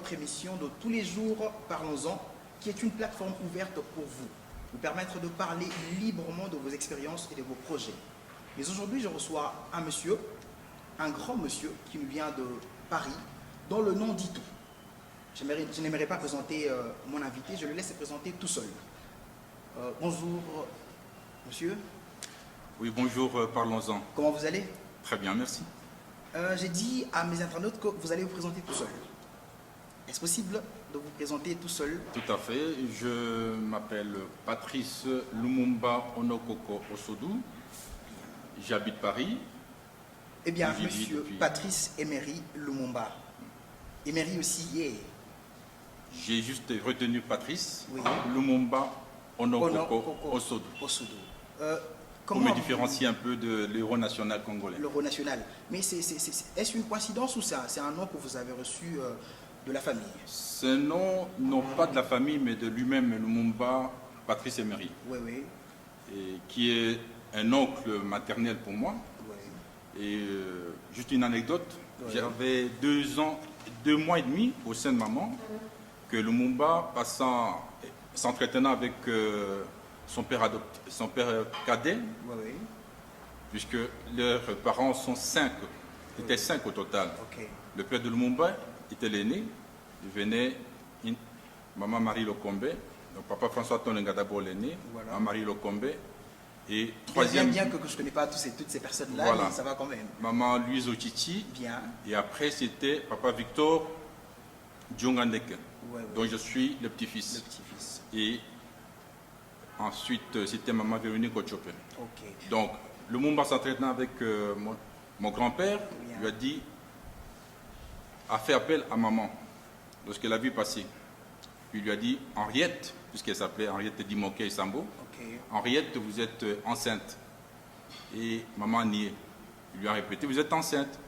votre émission de tous les jours, parlons-en, qui est une plateforme ouverte pour vous permettre de parler librement de vos expériences et de vos projets. Mais aujourd'hui, je reçois un monsieur, un grand monsieur qui nous vient de Paris, dont le nom dit tout. Je n'aimerais pas présenter mon invité, je le laisse se présenter tout seul. Bonjour, monsieur. Oui, bonjour, parlons-en. Comment vous allez? Très bien, merci. J'ai dit à mes internautes que vous allez vous présenter tout seul. Est-ce possible de vous présenter tout seul? Tout à fait. Je m'appelle Patrice Lumumba Onokoko Osodou. J'habite Paris. Eh bien, monsieur Patrice Emery Lumumba. Emery aussi, yeah. J'ai juste retenu Patrice Oui. Lumumba Onokoko Osodou. Pour me différencier un peu de l'héros national congolais. L'héros national. Mais est-ce une coïncidence ou c'est un nom que vous avez reçu de la famille? Ce nom, non pas de la famille, mais de lui-même, Lumumba Patrice Emery. Oui, oui. Et qui est un oncle maternel pour moi. Oui. Et juste une anecdote, oui. J'avais 2 mois et demi au sein de maman, que Lumumba, s'entretenant avec son père cadet, oui, oui. Puisque leurs parents sont 5, étaient 5 au total. Okay. Le père de Lumumba était l'aîné, il venait maman Marie Lokombe, donc papa François Tonenga d'abord l'aîné, voilà. maman Marie Lokombe, et troisième... Bien que je ne connais pas toutes ces personnes-là, voilà. Mais ça va quand même. Maman Louise Ochichi, bien. Et après c'était papa Victor Djongandeke, ouais. dont je suis le petit-fils. Le petit-fils. Et ensuite c'était maman Véronique Ochope. Okay. Donc Lumumba s'entraînant avec mon grand-père, lui a fait appel à maman lorsqu'elle a vu passer. Il lui a dit, Henriette, puisqu'elle s'appelait Henriette Dimoké et Sambo, okay. Henriette, vous êtes enceinte. Et maman a nié. Il lui a répété, vous êtes enceinte.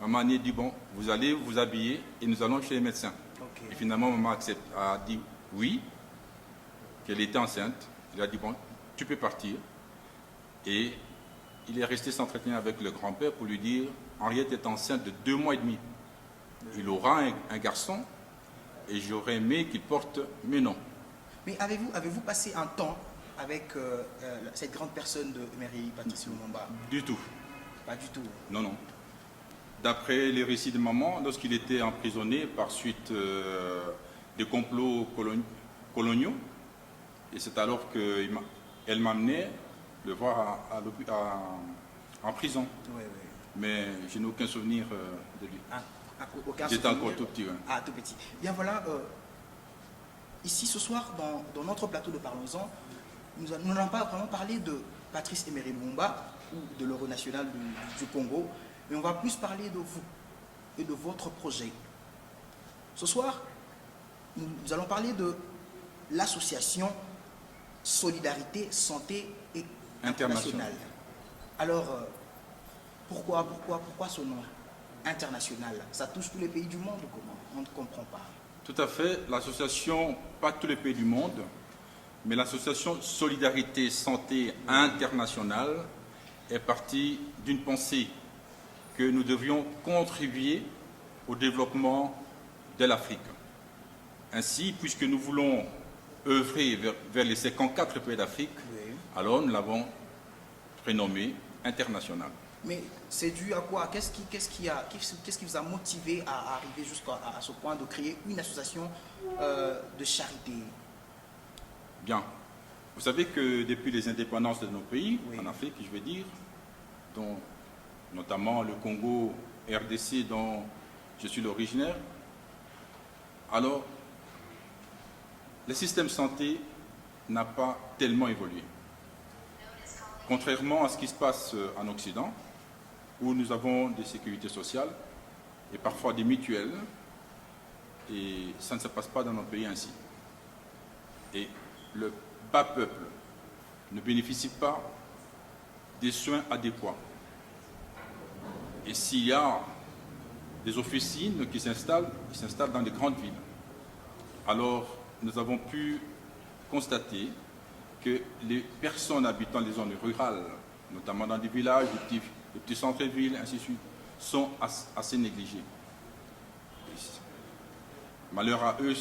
Maman a nié, dit, bon, vous allez vous habiller et nous allons chez les médecins. Okay. Et finalement, maman a dit oui, qu'elle était enceinte. Il a dit, bon, tu peux partir. Et il est resté s'entretenir avec le grand-père pour lui dire, Henriette est enceinte de 2 mois et demi. Il aura un garçon et j'aurais aimé qu'il porte mes noms. Mais avez-vous passé un temps avec cette grande personne de Emery Patrice Lumumba? Du tout. Pas du tout. Non, non. D'après les récits de maman, lorsqu'il était emprisonné par suite des complots coloniaux, et c'est alors qu'elle m'amenait le voir en prison. Oui, oui. Mais je n'ai aucun souvenir de lui. J'étais encore tout petit. Ouais. Ah, tout petit. Bien voilà, ici ce soir, dans notre plateau de Parlons-en, nous n'allons pas vraiment parler de Patrice Emery Lumumba ou de l'Euro national du Congo, mais on va plus parler de vous et de votre projet. Ce soir, nous allons parler de l'association Solidarité, Santé et Internationale. Alors, pourquoi ce nom international? Ça touche tous les pays du monde ou comment? On ne comprend pas. Tout à fait. L'association, pas tous les pays du monde, mais l'association Solidarité Santé Internationale est partie d'une pensée que nous devions contribuer au développement de l'Afrique. Ainsi, puisque nous voulons œuvrer vers les 54 pays d'Afrique, oui. Alors nous l'avons prénommé international. Mais c'est dû à quoi? Qu'est-ce qui vous a motivé à arriver jusqu'à ce point de créer une association de charité? Bien. Vous savez que depuis les indépendances de nos pays, oui. En Afrique, je veux dire, dont, notamment le Congo, RDC, dont je suis l'originaire, alors, le système de santé n'a pas tellement évolué. Contrairement à ce qui se passe en Occident, où nous avons des sécurités sociales et parfois des mutuelles, et ça ne se passe pas dans nos pays ainsi. Et le bas peuple ne bénéficie pas des soins adéquats. Et s'il y a des officines qui s'installent, ils s'installent dans les grandes villes. Alors, nous avons pu constater que les personnes habitant les zones rurales, notamment dans des villages, des petits centres-villes, ainsi de suite, sont assez négligées. malheur à eux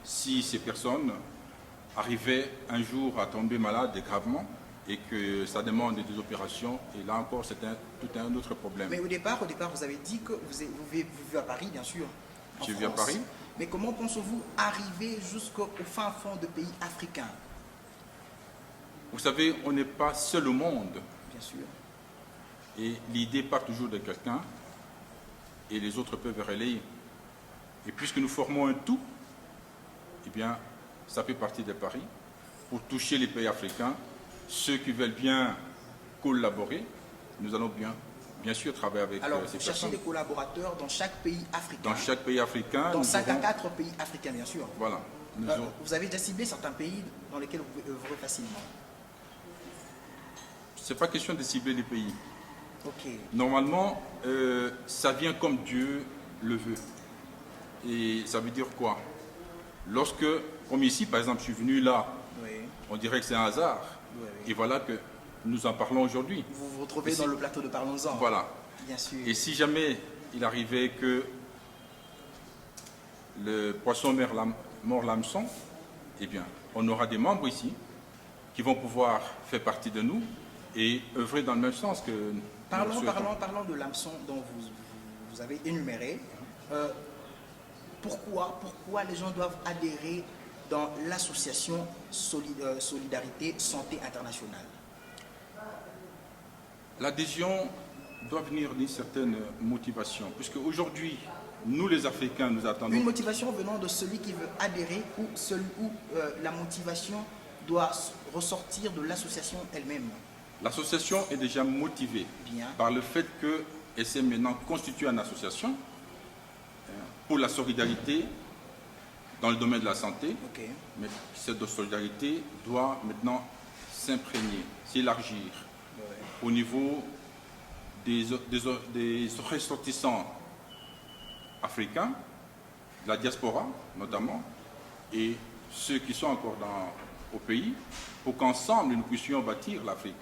si ces personnes arrivaient un jour à tomber malades gravement et que ça demande des opérations. Et là encore, c'est tout un autre problème. Mais au départ, vous avez dit que vous vivez à Paris, bien sûr. Je vis à Paris. Mais comment pensez-vous arriver jusqu'au fin fond de pays africains? Vous savez, on n'est pas seul au monde. Bien sûr. Et l'idée part toujours de quelqu'un et les autres peuvent relayer. Et puisque nous formons un tout, eh bien, ça fait partie de Paris pour toucher les pays africains. Ceux qui veulent bien collaborer, nous allons bien sûr travailler avec Alors, ces vous cherchez personnes. des collaborateurs dans chaque pays africain. Dans chaque pays africain. Dans nous 5 à aurons- 4 pays africains, bien sûr. Voilà. Vous avez déjà ciblé certains pays dans lesquels vous pouvez œuvrer facilement. Ce n'est pas question de cibler les pays. Ok. Normalement, ça vient comme Dieu le veut. Et ça veut dire quoi? Lorsque, comme ici, par exemple, je suis venu là, Oui. on dirait que c'est un hasard. Oui, oui. Et voilà que nous en parlons aujourd'hui. Vous vous retrouvez Et dans si- le plateau de Parlons-en. Voilà. Bien sûr. Et si jamais il arrivait que le poisson mord l'hameçon, eh bien, on aura des membres ici qui vont pouvoir faire partie de nous et œuvrer dans le même sens que nous le souhaitons. Parlons de l'hameçon dont vous avez énuméré. Pourquoi les gens doivent adhérer dans l'association Solidarité Santé Internationale? L'adhésion doit venir d'une certaine motivation, puisque aujourd'hui, nous les Africains, nous attendons... Une motivation venant de celui qui veut adhérer ou la motivation doit ressortir de l'association elle-même? L'association est déjà motivée Bien. par le fait qu'elle s'est maintenant constituée en association pour la solidarité dans le domaine de la santé. Ok. Mais cette solidarité doit maintenant s'imprégner, s'élargir Ouais. au niveau des ressortissants africains, de la diaspora notamment, et ceux qui sont encore au pays, pour qu'ensemble nous puissions bâtir l'Afrique.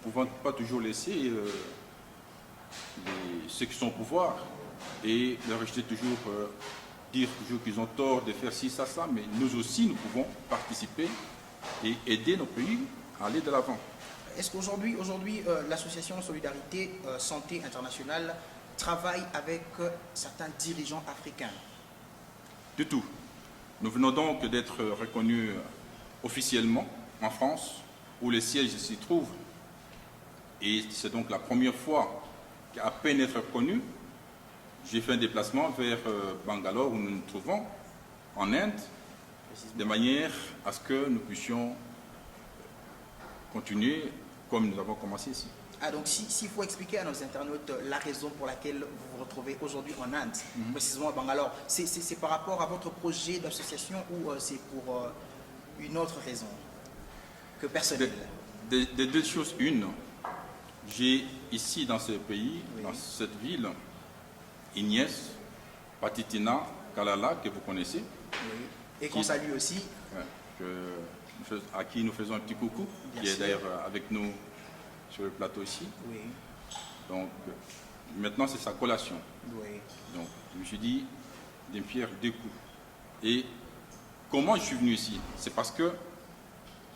Nous ne pouvons pas toujours laisser ceux qui sont au pouvoir et leur rejeter toujours, dire toujours qu'ils ont tort de faire ci, ça, mais nous aussi nous pouvons participer et aider nos pays à aller de l'avant. Est-ce qu'aujourd'hui, l'association Solidarité Santé Internationale travaille avec certains dirigeants africains? Du tout. Nous venons donc d'être reconnus officiellement en France, où le siège s'y trouve. Et c'est donc la première fois qu'à peine être reconnu, j'ai fait un déplacement vers Bangalore, où nous nous trouvons, en Inde, de manière à ce que nous puissions continuer comme nous avons commencé ici. Ah, donc s'il faut expliquer à nos internautes la raison pour laquelle vous vous retrouvez aujourd'hui en Inde, précisément à Bangalore, c'est par rapport à votre projet d'association ou c'est pour une autre raison que personnelle? Des deux choses. Une, j'ai ici dans ce pays, Oui. dans cette ville, Ignace, Patitina, Kalala, que vous connaissez, Oui. Et qu'on salue aussi. à qui nous faisons un petit coucou, Bien qui est sûr. d'ailleurs avec nous sur le plateau ici. Oui. Donc maintenant c'est sa collation. Oui. Donc je me suis dit, d'une pierre deux coups. Et comment je suis venu ici? C'est parce que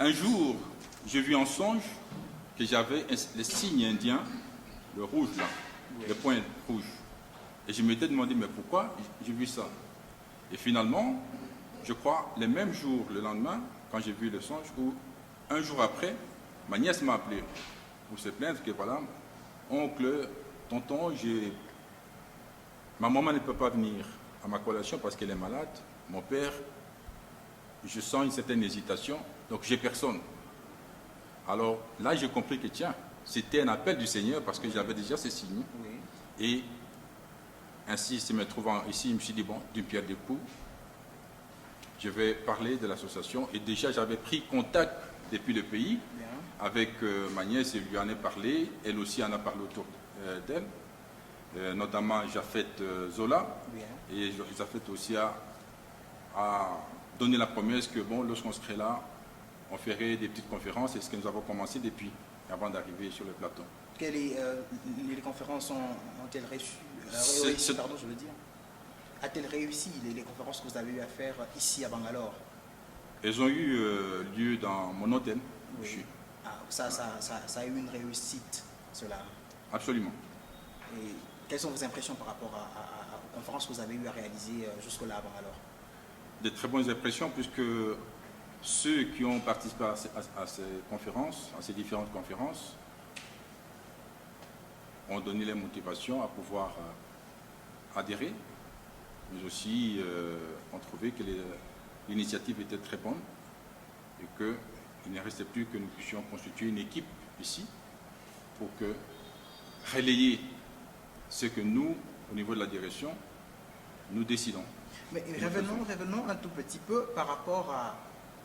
un jour, j'ai vu en songe que j'avais le signe indien, le rouge là, Oui. le point rouge. Et je m'étais demandé, mais pourquoi j'ai vu ça? Et finalement, je crois, le même jour, le lendemain, quand j'ai vu le songe, ou un jour après, ma nièce m'a appelé pour se plaindre que voilà, oncle, tonton, ma maman ne peut pas venir à ma collation parce qu'elle est malade. Mon père, je sens une certaine hésitation, donc j'ai personne. Alors là, j'ai compris que tiens, c'était un appel du Seigneur parce que j'avais déjà ces signes. Oui. Et ainsi, se me trouvant ici, je me suis dit, bon, d'une pierre deux coups, je vais parler de l'association. Et déjà, j'avais pris contact depuis le pays Bien. avec ma nièce, elle lui en a parlé, elle aussi en a parlé autour d'elle, notamment Jafet Zola. Bien. Et Jafet aussi a donné la promesse que, bon, lorsqu'on serait là, on ferait des petites conférences, et ce que nous avons commencé depuis, avant d'arriver sur le plateau. Les conférences ont-elles réussi, C'est- pardon, je veux dire? a-t-elle réussi les conférences que vous avez eu à faire ici à Bangalore? Elles ont eu lieu dans mon hôtel. Oui. Ah, ça a eu une réussite, cela. Absolument. Et quelles sont vos impressions par rapport aux conférences que vous avez eu à réaliser jusque-là à Bangalore? Des très bonnes impressions, puisque ceux qui ont participé à ces conférences, à ces différentes conférences, ont donné les motivations à pouvoir adhérer, mais aussi ont trouvé que l'initiative était très bonne et qu'il ne restait plus que nous puissions constituer une équipe ici pour que relayer ce que nous, au niveau de la direction, nous décidons. Mais revenons un tout petit peu par rapport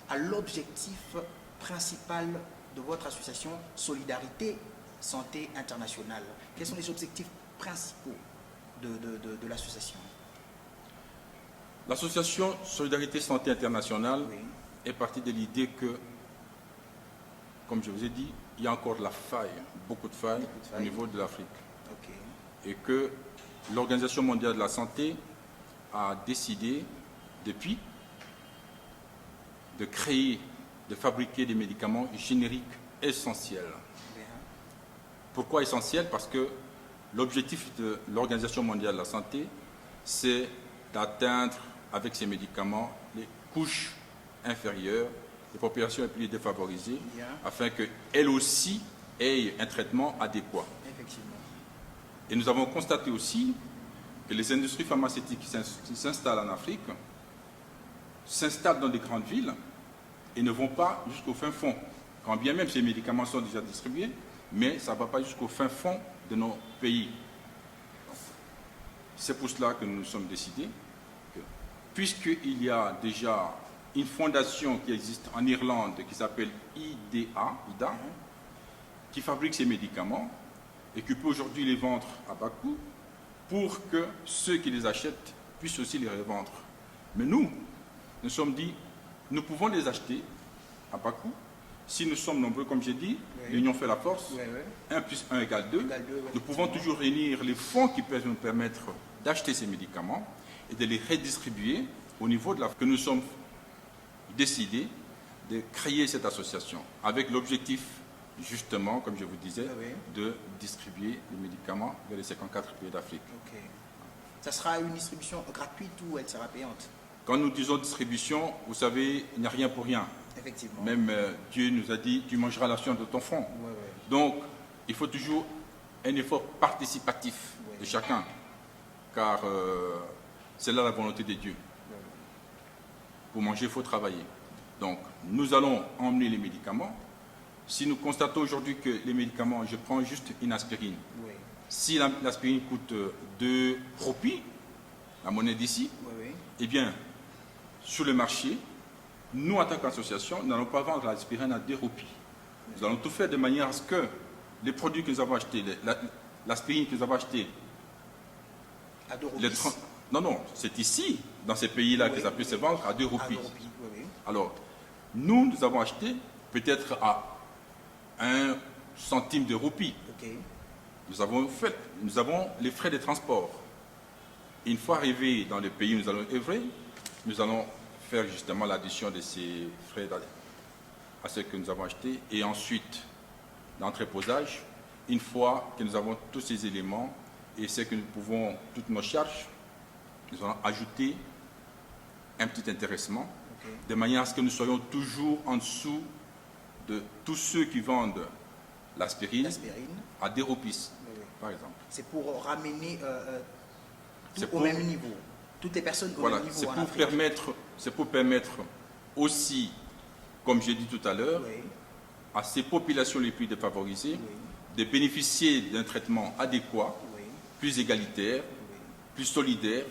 à l'objectif principal de votre association Solidarité Santé Internationale. Quels sont les objectifs principaux de l'association? L'association Solidarité Santé Internationale Oui. est partie de l'idée que, comme je vous ai dit, il y a encore de la faille, beaucoup de failles au niveau de l'Afrique. Ok. Et que l'Organisation mondiale de la santé a décidé, depuis, de créer, de fabriquer des médicaments génériques essentiels. Bien. Pourquoi essentiels? Parce que l'objectif de l'Organisation mondiale de la santé, c'est d'atteindre avec ces médicaments les couches inférieures, les populations les plus défavorisées, Bien. afin qu'elles aussi aient un traitement adéquat. Effectivement. Et nous avons constaté aussi que les industries pharmaceutiques qui s'installent en Afrique s'installent dans des grandes villes et ne vont pas jusqu'au fin fond. Quand bien même ces médicaments sont déjà distribués, mais ça ne va pas jusqu'au fin fond de nos pays. C'est pour cela que nous nous sommes décidés que, puisqu'il y a déjà une fondation qui existe en Irlande qui s'appelle IDA, qui fabrique ces médicaments et qui peut aujourd'hui les vendre à bas coût pour que ceux qui les achètent puissent aussi les revendre. Mais nous sommes dit, nous pouvons les acheter à bas coût. Si nous sommes nombreux, comme j'ai dit, Oui. l'union fait la force, Oui, oui. 1 plus 1 égale 2. Nous pouvons toujours réunir les fonds qui peuvent nous permettre d'acheter ces médicaments et de les redistribuer au niveau de la... que nous sommes décidés de créer cette association avec l'objectif, justement, comme je vous disais, Oui. de distribuer les médicaments vers les 54 pays d'Afrique. Ok. Ça sera une distribution gratuite ou elle sera payante? Quand nous disons distribution, vous savez, il n'y a rien pour rien. Effectivement. Même Dieu nous a dit, tu mangeras la viande de ton front. Oui, oui. Donc, il faut toujours un effort participatif Oui. de chacun, car c'est là la volonté de Dieu. Oui, oui. Pour manger, il faut travailler. Donc, nous allons emmener les médicaments. Si nous constatons aujourd'hui que les médicaments, je prends juste une aspirine. Oui. Si l'aspirine coûte 2 roupies, la monnaie d'ici, Oui, oui. eh bien, sur le marché, nous, en tant qu'association, nous n'allons pas vendre l'aspirine à 2 roupies. Nous allons tout faire de manière à ce que les produits que nous avons achetés, l'aspirine que nous avons acheté, À 2 roupies. non, c'est ici, dans ces pays-là, Oui, que ça peut oui. se vendre à 2 À roupies. 2 roupies, oui, oui. Alors, nous avons acheté peut-être à 1 centime de roupie. Ok. Nous avons les frais de transport. Une fois arrivés dans le pays où nous allons œuvrer, nous allons faire justement l'addition de ces frais à ce que nous avons acheté. Et ensuite, l'entreposage, une fois que nous avons tous ces éléments et c'est que nous pouvons, toutes nos charges, nous allons ajouter un petit intéressement, Ok. de manière à ce que nous soyons toujours en dessous de tous ceux qui vendent l'aspirine L'aspirine. à 2 roupies, Oui, oui. par exemple. C'est pour ramener tout C'est au pour- même niveau. Toutes les personnes au Voilà, même niveau c'est en pour Afrique. permettre aussi, comme j'ai dit tout à l'heure, Oui, à ces populations les plus défavorisées oui, de bénéficier d'un traitement adéquat, oui, plus égalitaire, oui. plus solidaire,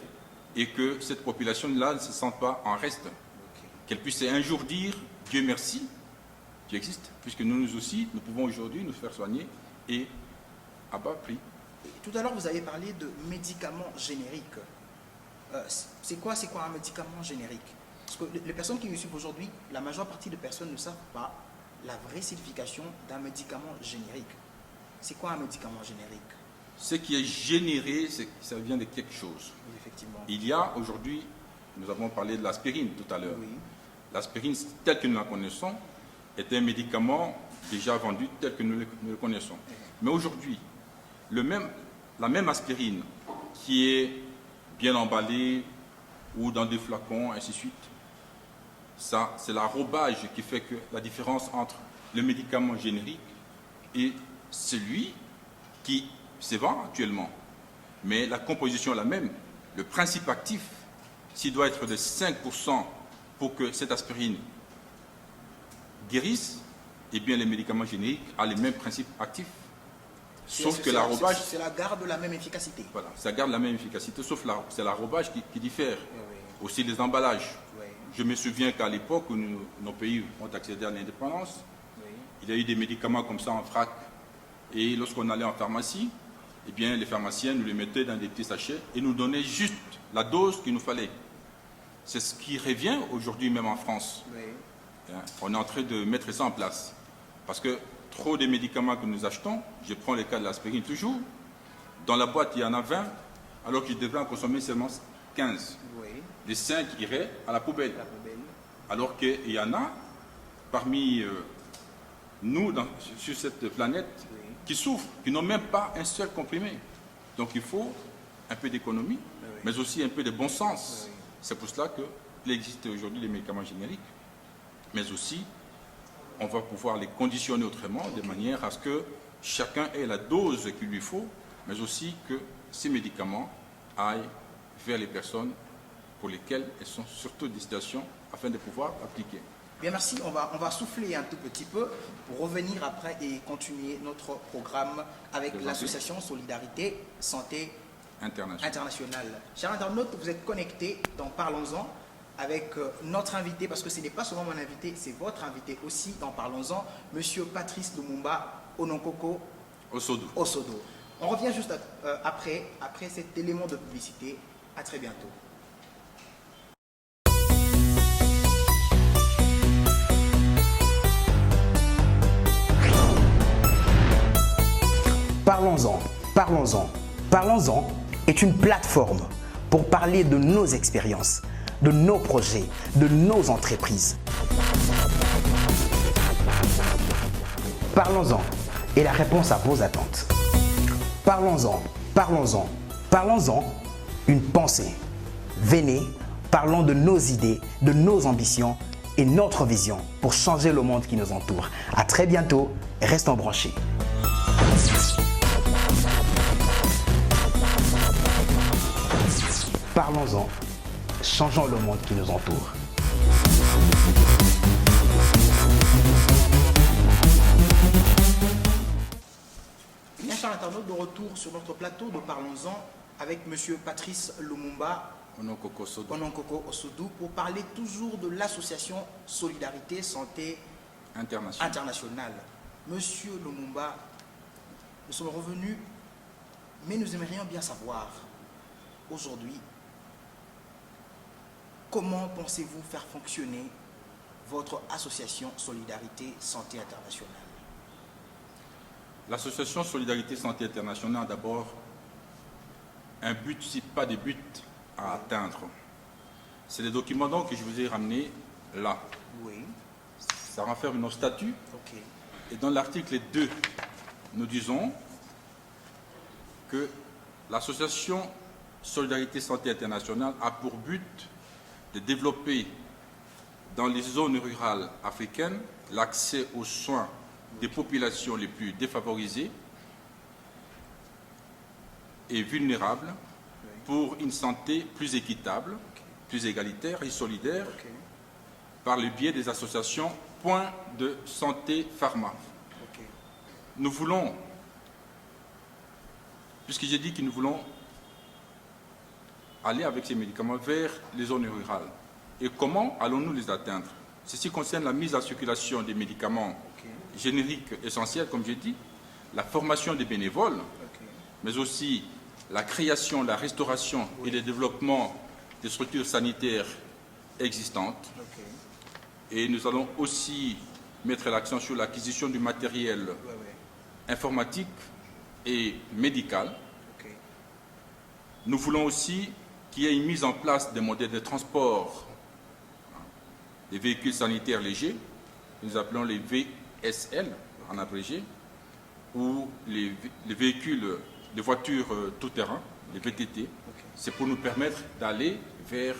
et que cette population-là ne se sente pas en reste. Ok. Qu'elle puisse un jour dire Dieu merci, tu existes, puisque nous aussi, nous pouvons aujourd'hui nous faire soigner et à bas prix. Et tout à l'heure, vous avez parlé de médicaments génériques. C'est quoi un médicament générique? Parce que les personnes qui nous suivent aujourd'hui, la majeure partie des personnes ne savent pas la vraie signification d'un médicament générique. C'est quoi un médicament générique? ce qui est généré, ça vient de quelque chose. Oui, effectivement. Il y a aujourd'hui, nous avons parlé de l'aspirine tout à l'heure. Oui. L'aspirine, telle que nous la connaissons, est un médicament déjà vendu tel que nous le connaissons. Mais aujourd'hui, la même aspirine qui est bien emballée ou dans des flacons, ainsi de suite, ça, c'est l'arrobage qui fait que la différence entre le médicament générique et celui qui se vend actuellement. Mais la composition est la même. Le principe actif, s'il doit être de 5% pour que cette aspirine guérisse, eh bien les médicaments génériques ont les mêmes principes actifs. Sauf que l'arrobage... C'est la garde la même efficacité. Voilà, ça garde la même efficacité, sauf c'est l'arrobage qui diffère. Oui. Aussi les emballages. Oui. Je me souviens qu'à l'époque où nos pays ont accédé à l'indépendance, Oui. il y a eu des médicaments comme ça en vrac. Et lorsqu'on allait en pharmacie, eh bien, les pharmaciens nous les mettaient dans des petits sachets et nous donnaient juste la dose qu'il nous fallait. C'est ce qui revient aujourd'hui même en France. Oui. On est en train de mettre ça en place. Parce que trop de médicaments que nous achetons, je prends le cas de l'aspirine toujours, dans la boîte il y en a 20, alors qu'il devrait en consommer seulement 15. Oui. Les 5 iraient à la poubelle. La poubelle. Alors qu'il y en a parmi nous, sur cette planète, Oui. qui souffrent, qui n'ont même pas un seul comprimé. Donc il faut un peu d'économie, Oui. mais aussi un peu de bon sens. Oui. C'est pour cela qu'il existe aujourd'hui des médicaments génériques, mais aussi on va pouvoir les conditionner autrement, de manière à ce que chacun ait la dose qu'il lui faut, mais aussi que ces médicaments aillent vers les personnes pour lesquelles elles sont surtout des situations afin de pouvoir appliquer. Bien, merci. On va souffler un tout petit peu pour revenir après et continuer notre programme avec l'association Solidarité Santé Internationale. Chers internautes, vous êtes connectés dans Parlons-en avec notre invité, parce que ce n'est pas seulement mon invité, c'est votre invité aussi dans Parlons-en, Monsieur Patrice Lumumba Ononkoko Osodo. On revient juste après cet élément de publicité. À très bientôt. Parlons-en, parlons-en. Parlons-en est une plateforme pour parler de nos expériences, de nos projets, de nos entreprises. Parlons-en est la réponse à vos attentes. Parlons-en, parlons-en, parlons-en, une pensée. Venez, parlons de nos idées, de nos ambitions et notre vision pour changer le monde qui nous entoure. À très bientôt et restons branchés. Parlons-en, changeons le monde qui nous entoure. Bien, chers internautes, de retour sur notre plateau de Parlons-en avec M. Patrice Lumumba Ononkoko Osodo pour parler toujours de l'association Solidarité Santé Internationale. Monsieur Lumumba, nous sommes revenus, mais nous aimerions bien savoir aujourd'hui, comment pensez-vous faire fonctionner votre association Solidarité Santé Internationale? L'association Solidarité Santé Internationale a d'abord un but, si pas des buts à atteindre. C'est les documents donc que je vous ai ramenés là. Oui. Ça renferme nos statuts. Ok. Et dans l'article 2, nous disons que l'association Solidarité Santé Internationale a pour but de développer dans les zones rurales africaines l'accès aux soins des populations les plus défavorisées et vulnérables pour une santé plus équitable, plus égalitaire et solidaire par le biais des associations Points de Santé Pharma. Nous voulons, puisque j'ai dit que nous voulons aller avec ces médicaments vers les zones rurales. Et comment allons-nous les atteindre? Ceci concerne la mise en circulation des médicaments génériques essentiels, comme j'ai dit, la formation des bénévoles, mais aussi la création, la restauration et le développement des structures sanitaires existantes. Et nous allons aussi mettre l'accent sur l'acquisition du matériel informatique et médical Nous voulons aussi qu'il y ait une mise en place des modèles de transport des véhicules sanitaires légers, que nous appelons les VSL en abrégé, ou les véhicules, les voitures tout-terrain, les VTT. C'est pour nous permettre d'aller vers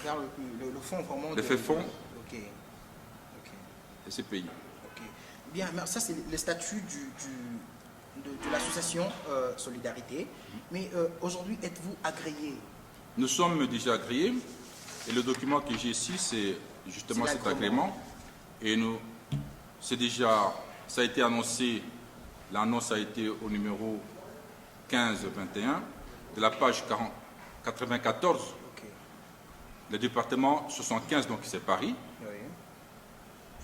le fond vraiment le fait fond Ok. de ces pays. Ok. Bien, mais ça c'est le statut de l'association Solidarité. Mais aujourd'hui, êtes-vous agréé? Nous sommes déjà agréés et le document que j'ai ici, c'est justement cet agrément. Et ça a été annoncé, l'annonce a été au numéro 1521 de la page 94. Okay. Le département 75, donc c'est Paris. Oui.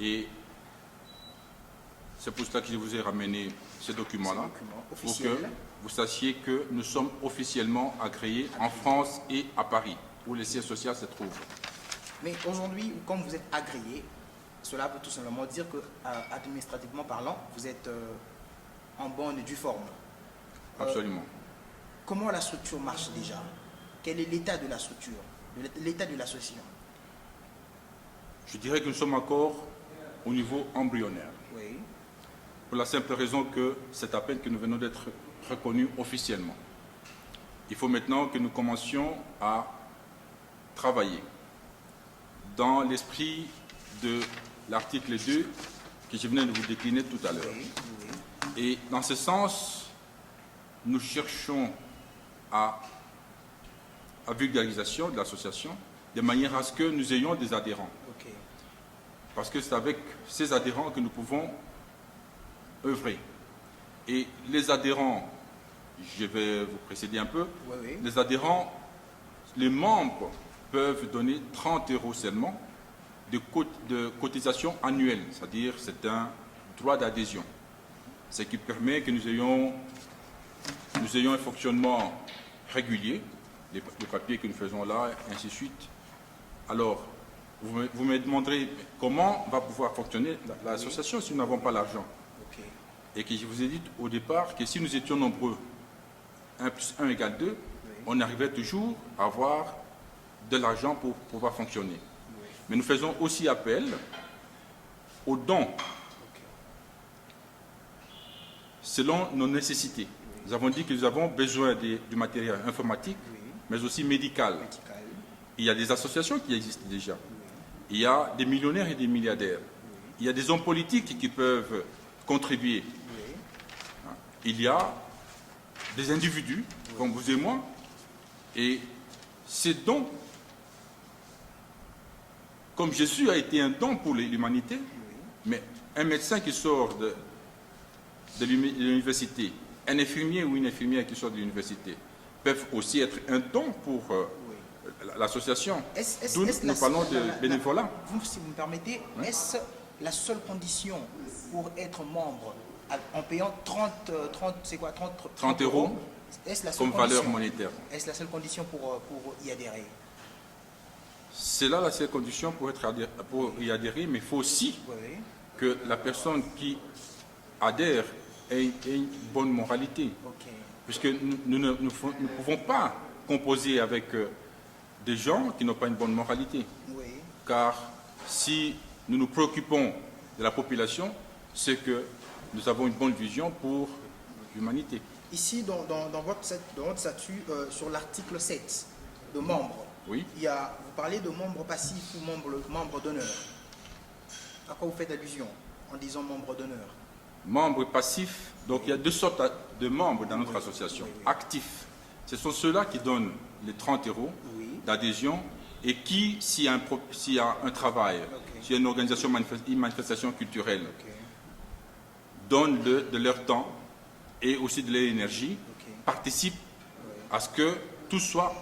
Et c'est pour cela que je vous ai ramené ce document-là, pour que vous sachiez que nous sommes officiellement agréés en France et à Paris, où le siège social se trouve. Mais aujourd'hui, comme vous êtes agréé, cela veut tout simplement dire que, administrativement parlant, vous êtes en bonne et due forme. Absolument. Comment la structure marche déjà? Quel est l'état de la structure, l'état de l'association? Je dirais que nous sommes encore au niveau embryonnaire. Oui. Pour la simple raison que c'est à peine que nous venons d'être reconnus officiellement. Il faut maintenant que nous commencions à travailler dans l'esprit de l'article 2 que je venais de vous décliner tout à l'heure. Oui, oui. Et dans ce sens, nous cherchons à vulgarisation de l'association de manière à ce que nous ayons des adhérents. Okay. Parce que c'est avec ces adhérents que nous pouvons œuvrer. Et les adhérents, je vais vous précéder un peu, Oui, oui. les adhérents, les membres peuvent donner 30 € seulement de cotisation annuelle, c'est-à-dire c'est un droit d'adhésion. Ce qui permet que nous ayons un fonctionnement régulier, les papiers que nous faisons là, et ainsi de suite. Alors, vous me demanderez comment va pouvoir fonctionner l'association si nous n'avons pas l'argent. Okay. Et que je vous ai dit au départ que si nous étions nombreux, 1 plus 1 égale 2, oui, on arrivait toujours à avoir de l'argent pour pouvoir fonctionner. Oui. Mais nous faisons aussi appel aux dons, okay, selon nos nécessités. Oui. Nous avons dit que nous avons besoin du matériel informatique, oui, mais aussi médical. Il y a des associations qui existent déjà. Oui. Il y a des millionnaires et des milliardaires. Oui. Il y a des hommes politiques qui peuvent contribuer. Oui. Il y a des individus, oui, comme vous et moi, et ces dons, comme Jésus a été un don pour l'humanité, oui, mais un médecin qui sort de l'université, un infirmier ou une infirmière qui sort de l'université, peuvent aussi être un don pour l'association. D'où nous parlons de bénévolat. Si vous me permettez, oui, est-ce la seule condition pour être membre en payant 30 €, est-ce la seule comme valeur monétaire? Est-ce la seule condition pour y adhérer? C'est là la seule condition pour y adhérer, mais il faut aussi, oui, que la personne qui adhère ait une bonne moralité. Okay. Puisque nous ne pouvons pas composer avec des gens qui n'ont pas une bonne moralité. Oui. Car si nous nous préoccupons de la population, c'est que nous avons une bonne vision pour l'humanité. Ici, dans votre statut, sur l'article 7 de membres, oui, vous parlez de membres passifs ou membres d'honneur. À quoi vous faites allusion en disant membres d'honneur? Membres passifs, donc il y a deux sortes de membres dans notre association. Oui, oui. Actifs, ce sont ceux-là qui donnent les 30 € oui, d'adhésion et qui, s'il y a un travail, okay, s'il y a une organisation, une manifestation culturelle, okay, donnent de leur temps et aussi de leur énergie, okay, participent, oui, à ce que tout soit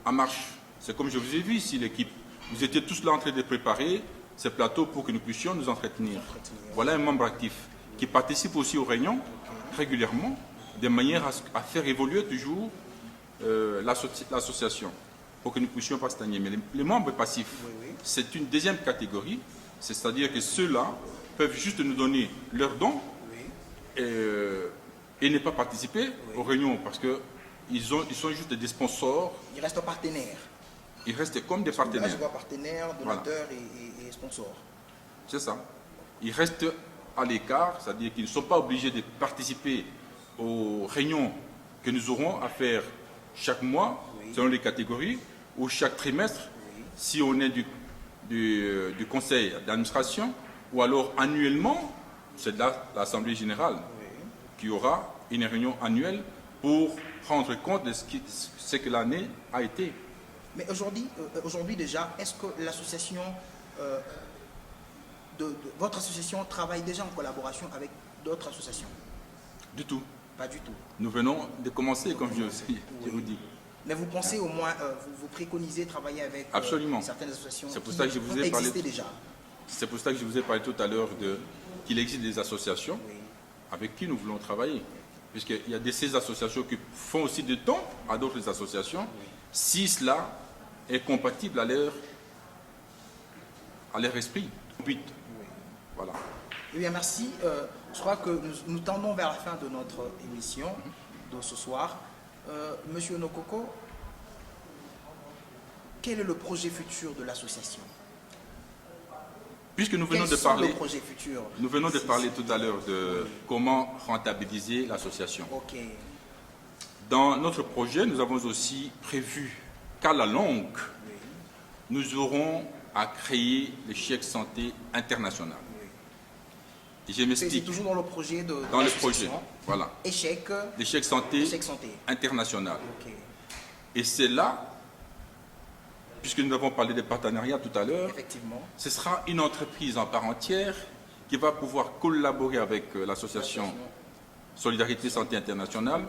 en marche. C'est comme je vous ai vu ici, l'équipe. Vous étiez tous là en train de préparer ces plateaux pour que nous puissions nous entretenir. Voilà un membre actif qui participe aussi aux réunions, okay, régulièrement, de manière à faire évoluer toujours l'association, pour que nous puissions pas stagner. Mais les membres passifs, oui, oui, c'est une deuxième catégorie, c'est-à-dire que ceux-là peuvent juste nous donner leurs dons, oui, et ne pas participer, oui, aux réunions, parce que ils sont juste des sponsors. Ils restent partenaires. Ils restent comme des Là, partenaires. je vois partenaires, donateurs et sponsors. C'est ça. Ils restent à l'écart, c'est-à-dire qu'ils ne sont pas obligés de participer aux réunions que nous aurons à faire chaque mois, selon les catégories, ou chaque trimestre, si on est du conseil d'administration, ou alors annuellement, c'est de l'Assemblée générale qui aura une réunion annuelle pour rendre compte de ce que l'année a été. Mais aujourd'hui déjà, est-ce que l'association, votre association travaille déjà en collaboration avec d'autres associations? Du tout. Pas du tout. Nous venons de commencer, comme je vous dis. Mais vous pensez au moins, vous préconisez travailler avec Absolument. certaines associations C'est pour ça que je vous ai qui parlé. existaient déjà. C'est pour ça que je vous ai parlé tout à l'heure qu'il existe des associations avec qui nous voulons travailler. Puisqu'il y a ces associations qui font aussi de dons à d'autres associations, si cela est compatible à leur esprit. Voilà. Eh bien, merci. Je crois que nous tendons vers la fin de notre émission de ce soir. Monsieur Nokoko, quel est le projet futur de l'association? Puisque nous venons Quels de sont parler, les projets futurs? nous venons de parler tout à l'heure de comment rentabiliser l'association. Ok. Dans notre projet, nous avons aussi prévu qu'à la longue, nous aurons à créer le chèque santé international. Et je C'est m'explique. toujours dans le projet de Dans le l'association. projet, voilà. Échec. Le chèque santé Échec santé. international. Ok. Et c'est là, puisque nous avons parlé des partenariats tout à l'heure, Effectivement. ce sera une entreprise en part entière qui va pouvoir collaborer avec l'association Solidarité Santé Internationale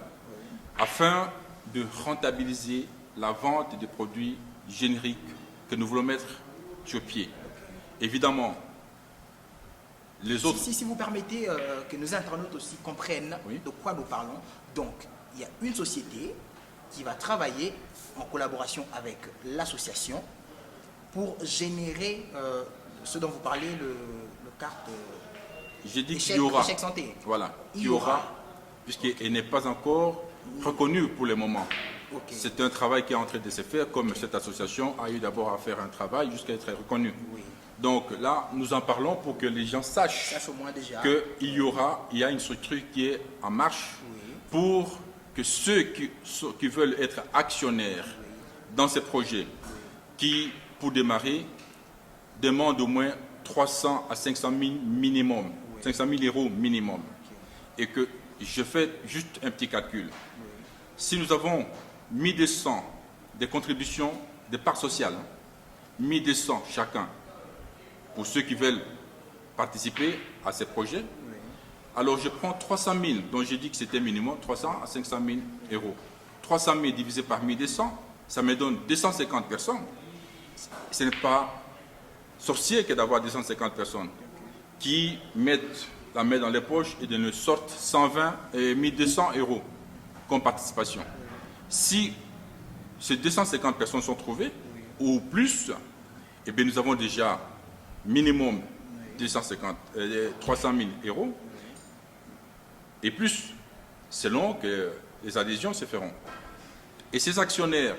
afin de rentabiliser la vente des produits génériques que nous voulons mettre sur pied. Évidemment, les autres... Si vous permettez que nos internautes aussi comprennent de quoi nous parlons. Donc, il y a une société qui va travailler en collaboration avec l'association pour générer ce dont vous parlez, le carte J'ai dit échec, qu'il y aura... échec santé. Voilà, Il qu'il y aura, puisqu'elle n'est pas encore reconnue pour le moment. Ok. C'est un travail qui est en train de se faire, comme cette association a eu d'abord à faire un travail jusqu'à être reconnue. Oui. Donc là, nous en parlons pour que les gens sachent Sache au moins déjà. qu'il y a une structure qui est en marche pour que ceux qui veulent être actionnaires dans ces projets, qui, pour démarrer, demandent au moins 300 à 500 000 minimum, 500 000 euros minimum. Et que je fais juste un petit calcul. Si nous avons 1200 des contributions de parts sociales, 1200 chacun, pour ceux qui veulent participer à ces projets, alors je prends 300 000, dont j'ai dit que c'était minimum 300 à 500 000 euros. 300 000 divisé par 1200, ça me donne 250 personnes. Ce n'est pas sorcier que d'avoir 250 personnes qui mettent la main dans les poches et de nous sortent 120 et 1200 euros comme participation. Si ces 250 personnes sont trouvées, ou plus, eh bien nous avons déjà minimum 300 000 euros, et plus, selon que les adhésions se feront. Et ces actionnaires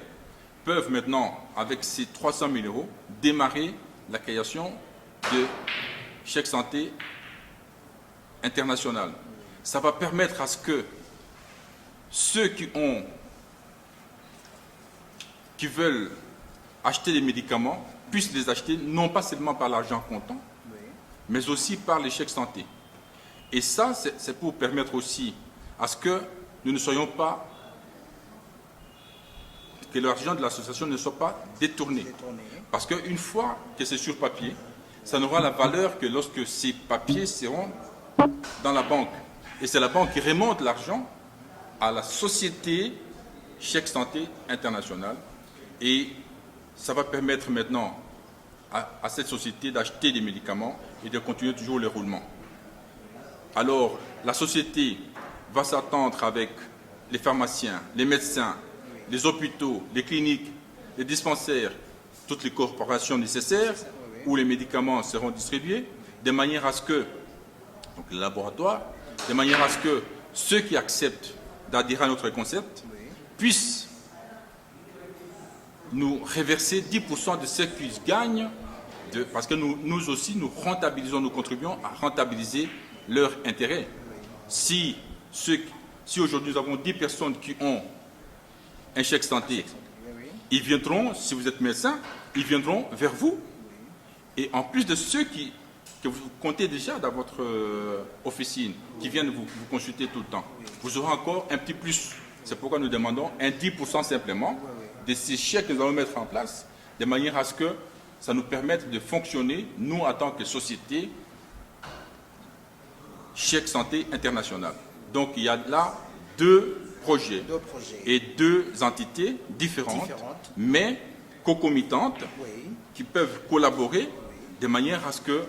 peuvent maintenant, avec ces 300 000 euros, démarrer la création de chèque santé international. Ça va permettre à ce que ceux qui veulent acheter des médicaments puissent les acheter non pas seulement par l'argent comptant, mais aussi par les chèques santé. Et ça, c'est pour permettre aussi à ce que nous ne soyons pas, que l'argent de l'association ne soit pas détourné. Parce qu'une fois que c'est sur papier, ça n'aura la valeur que lorsque ces papiers seront dans la banque. Et c'est la banque qui remonte l'argent à la société Chèque Santé Internationale. Et ça va permettre maintenant à cette société d'acheter des médicaments et de continuer toujours le roulement. Alors, la société va s'attendre avec les pharmaciens, les médecins, les hôpitaux, les cliniques, les dispensaires, toutes les corporations nécessaires où les médicaments seront distribués, de manière à ce que, donc les laboratoires, de manière à ce que ceux qui acceptent d'adhérer à notre concept puisse nous reverser 10% de ce qu'ils gagnent, parce que nous aussi, nous rentabilisons, nous contribuons à rentabiliser leur intérêt. Si aujourd'hui nous avons 10 personnes qui ont un chèque santé, ils viendront, si vous êtes médecin, ils viendront vers vous. Et en plus de ceux que vous comptez déjà dans votre officine, qui viennent vous consulter tout le temps, vous aurez encore un petit plus. C'est pourquoi nous demandons un 10% simplement de ces chèques que nous allons mettre en place, de manière à ce que ça nous permette de fonctionner, nous, en tant que société, chèque santé international. Donc, il y a là deux projets et deux entités différentes. Mais concomitantes, qui peuvent collaborer de manière à ce que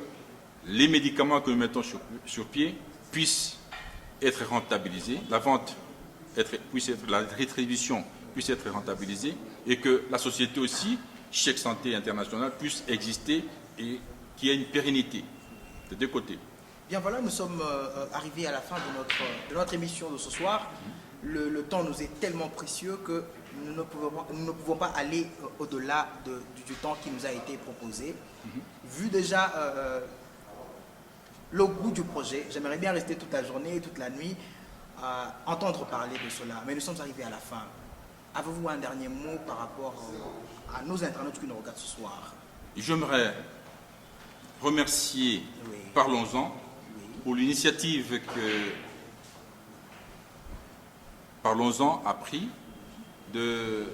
les médicaments que nous mettons sur pied puissent être rentabilisés, la vente puisse être, la rétribution puisse être rentabilisée et que la société aussi, chèque santé international, puisse exister et qu'il y ait une pérennité des deux côtés. Bien voilà, nous sommes arrivés à la fin de notre émission de ce soir. Le temps nous est tellement précieux que nous ne pouvons pas aller au-delà du temps qui nous a été proposé. Vu déjà le goût du projet, j'aimerais bien rester toute la journée, toute la nuit, entendre parler de cela. Mais nous sommes arrivés à la fin. Avez-vous un dernier mot par rapport à nos internautes qui nous regardent ce soir? J'aimerais remercier Parlons-en pour l'initiative que Parlons-en a pris de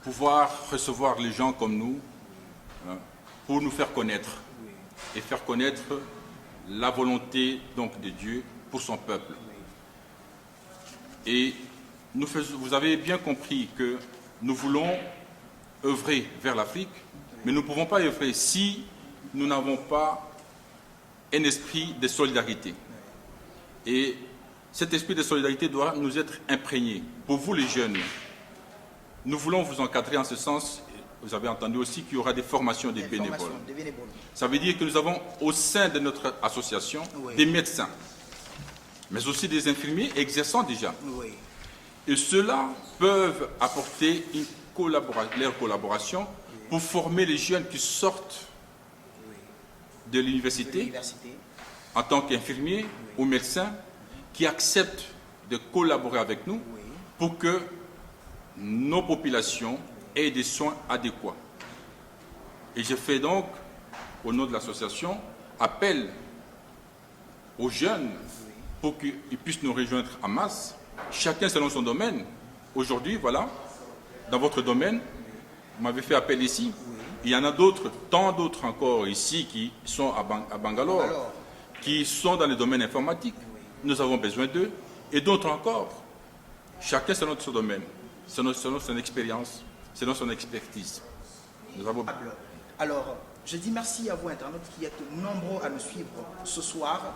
pouvoir recevoir les gens comme nous pour nous faire connaître et faire connaître la volonté donc de Dieu pour son peuple. Et vous avez bien compris que nous voulons œuvrer vers l'Afrique, mais nous ne pouvons pas œuvrer si nous n'avons pas un esprit de solidarité. Et cet esprit de solidarité doit nous être imprégné. Pour vous les jeunes, nous voulons vous encadrer en ce sens. Vous avez entendu aussi qu'il y aura des formations des bénévoles. Ça veut dire que nous avons au sein de notre association des médecins, mais aussi des infirmiers exerçant déjà. Et ceux-là peuvent apporter leur collaboration pour former les jeunes qui sortent de l'université en tant qu'infirmiers ou médecins qui acceptent de collaborer avec nous pour que nos populations aient des soins adéquats. Et je fais donc, au nom de l'association, appel aux jeunes pour qu'ils puissent nous rejoindre en masse, chacun selon son domaine. Aujourd'hui, voilà, dans votre domaine, vous m'avez fait appel ici. Il y en a d'autres, tant d'autres encore ici qui sont à Bangalore, qui sont dans le domaine informatique. Nous avons besoin d'eux. Et d'autres encore, chacun selon son domaine, selon son expérience, selon son expertise. Nous avons... Alors, je dis merci à vous, internautes, qui êtes nombreux à nous suivre ce soir.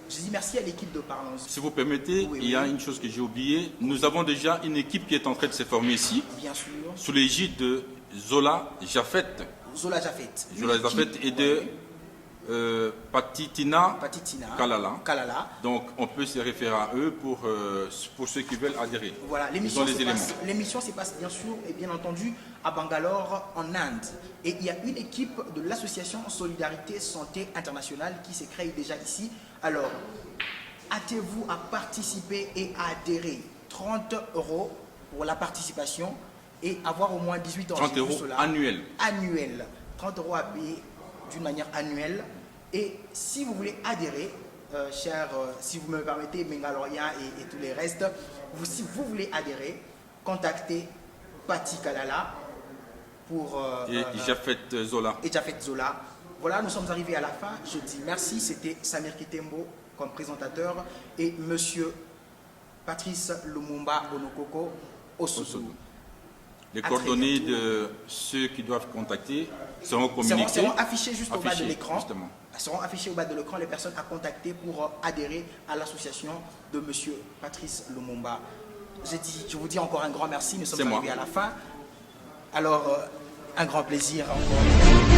Je dis merci à l'équipe de Parlons. Si vous permettez, il y a une chose que j'ai oubliée. Nous avons déjà une équipe qui est en train de se former ici, bien sûr, sous l'égide de Zola Jafet. Zola Jafet. Zola Jafet et de Patitina Kalala. Donc, on peut se référer à eux pour ceux qui veulent adhérer. Voilà, l'émission se passe bien sûr et bien entendu à Bangalore, en Inde. Et il y a une équipe de l'association Solidarité Santé Internationale qui s'est créée déjà ici. Alors, hâtez-vous à participer et à adhérer. 30 € pour la participation et avoir au moins 18 ans. 30 € annuel. 30 € à payer d'une manière annuelle. Et si vous voulez adhérer, si vous me permettez, Bengalorien et tous les restes, si vous voulez adhérer, contactez Pati Kalala pour... et Jafet Zola. Voilà, nous sommes arrivés à la fin. Je dis merci. C'était Samir Kitembo comme présentateur et Monsieur Patrice Lumumba Bonokoko Ososo. Les coordonnées de ceux qui doivent contacter seront communiquées. Seront affichées juste au bas de l'écran. Seront affichées au bas de l'écran les personnes à contacter pour adhérer à l'association de Monsieur Patrice Lumumba. Je vous dis encore un grand merci. Nous sommes arrivés à la fin. Alors, un grand plaisir encore.